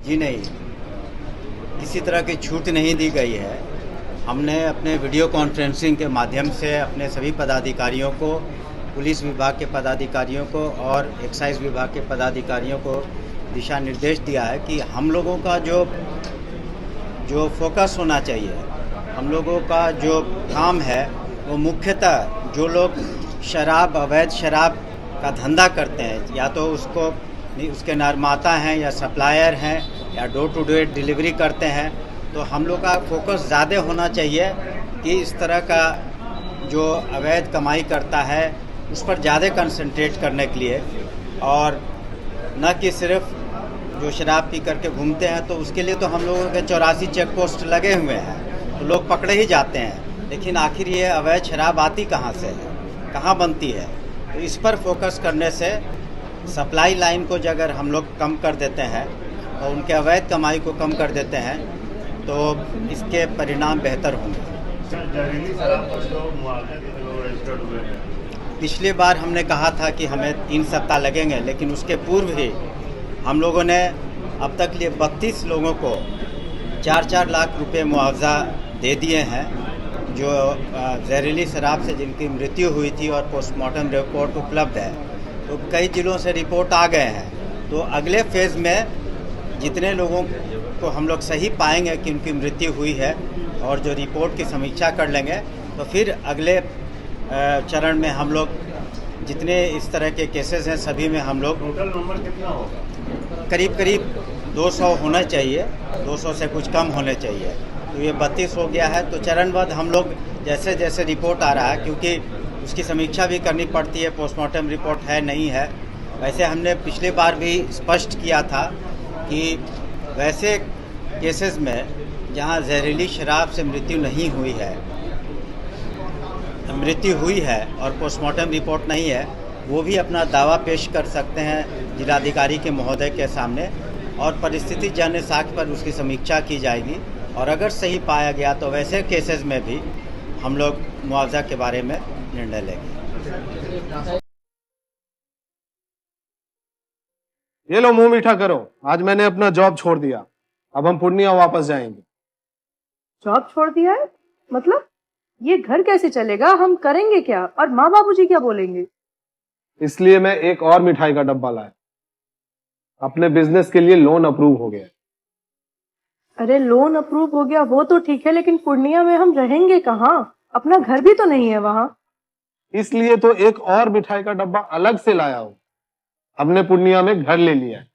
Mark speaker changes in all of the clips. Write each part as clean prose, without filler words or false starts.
Speaker 1: जी नहीं, किसी तरह की छूट नहीं दी गई है। हमने अपने वीडियो कॉन्फ्रेंसिंग के माध्यम से अपने सभी पदाधिकारियों को, पुलिस विभाग के पदाधिकारियों को और एक्साइज विभाग के पदाधिकारियों को दिशा निर्देश दिया है कि हम लोगों का जो फोकस होना चाहिए, हम लोगों का जो काम है वो मुख्यतः जो लोग शराब, अवैध शराब का धंधा करते हैं, या तो उसके निर्माता हैं या सप्लायर हैं या डोर टू डोर डिलीवरी करते हैं, तो हम लोग का फोकस ज़्यादा होना चाहिए कि इस तरह का जो अवैध कमाई करता है उस पर ज़्यादा कंसंट्रेट करने के लिए, और न कि सिर्फ जो शराब पी करके घूमते हैं तो उसके लिए तो हम लोगों के 84 चेक पोस्ट लगे हुए हैं, तो लोग पकड़े ही जाते हैं, लेकिन आखिर ये अवैध शराब आती कहाँ से है, कहाँ बनती है। तो इस पर फोकस करने से सप्लाई लाइन को अगर हम लोग कम कर देते हैं और उनके अवैध कमाई को कम कर देते हैं तो इसके परिणाम बेहतर होंगे। पिछली बार हमने कहा था कि हमें 3 सप्ताह लगेंगे, लेकिन उसके पूर्व ही हम लोगों ने अब तक लिए 32 लोगों को 4-4 लाख रुपए मुआवजा दे दिए हैं, जो जहरीली शराब से जिनकी मृत्यु हुई थी और पोस्टमार्टम रिपोर्ट उपलब्ध है। तो कई जिलों से रिपोर्ट आ गए हैं, तो अगले फेज़ में जितने लोगों को हम लोग सही पाएंगे कि उनकी मृत्यु हुई है और जो रिपोर्ट की समीक्षा कर लेंगे, तो फिर अगले चरण में हम लोग जितने इस तरह के केसेस हैं सभी में हम लोग
Speaker 2: टोटल नंबर कितना होगा?
Speaker 1: करीब 200 होना चाहिए, 200 से कुछ कम होने चाहिए। तो ये 32 हो गया है। तो चरणबद्ध हम लोग जैसे जैसे रिपोर्ट आ रहा है, क्योंकि उसकी समीक्षा भी करनी पड़ती है, पोस्टमार्टम रिपोर्ट है नहीं है। वैसे हमने पिछली बार भी स्पष्ट किया था कि वैसे केसेस में जहां जहरीली शराब से मृत्यु हुई है और पोस्टमार्टम रिपोर्ट नहीं है, वो भी अपना दावा पेश कर सकते हैं जिलाधिकारी के महोदय के सामने, और परिस्थिति जन्य साक्ष्य पर उसकी समीक्षा की जाएगी, और अगर सही पाया गया तो वैसे केसेस में भी हम लोग मुआवजा के बारे में निर्णय लेंगे।
Speaker 3: ये लो, मुंह मीठा करो। आज मैंने अपना जॉब छोड़ दिया, अब हम पूर्णिया वापस जाएंगे।
Speaker 4: जॉब छोड़ दिया है? मतलब ये घर कैसे चलेगा? हम करेंगे क्या? और माँ बाबूजी क्या बोलेंगे?
Speaker 3: इसलिए मैं एक और मिठाई का डब्बा लाया। अपने बिजनेस के लिए लोन अप्रूव हो गया।
Speaker 4: अरे लोन अप्रूव हो गया वो तो ठीक है, लेकिन पूर्णिया में हम रहेंगे कहाँ? अपना घर भी तो नहीं है वहाँ।
Speaker 3: इसलिए तो एक और मिठाई का डब्बा अलग से लाया हूँ। हमने पूर्णिया में घर ले लिया है,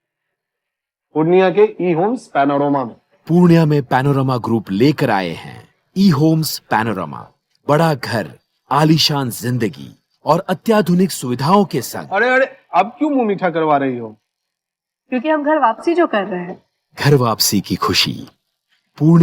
Speaker 3: पूर्णिया के ई होम्स पैनोरमा में।
Speaker 5: पूर्णिया में पैनोरमा ग्रुप लेकर आए हैं ई होम्स पैनोरमा। बड़ा घर, आलीशान जिंदगी और अत्याधुनिक सुविधाओं के संग।
Speaker 3: अरे अब क्यों मुंह मीठा करवा रही हो?
Speaker 4: क्योंकि हम घर वापसी जो कर रहे हैं।
Speaker 5: घर वापसी की खुशी पूर्ण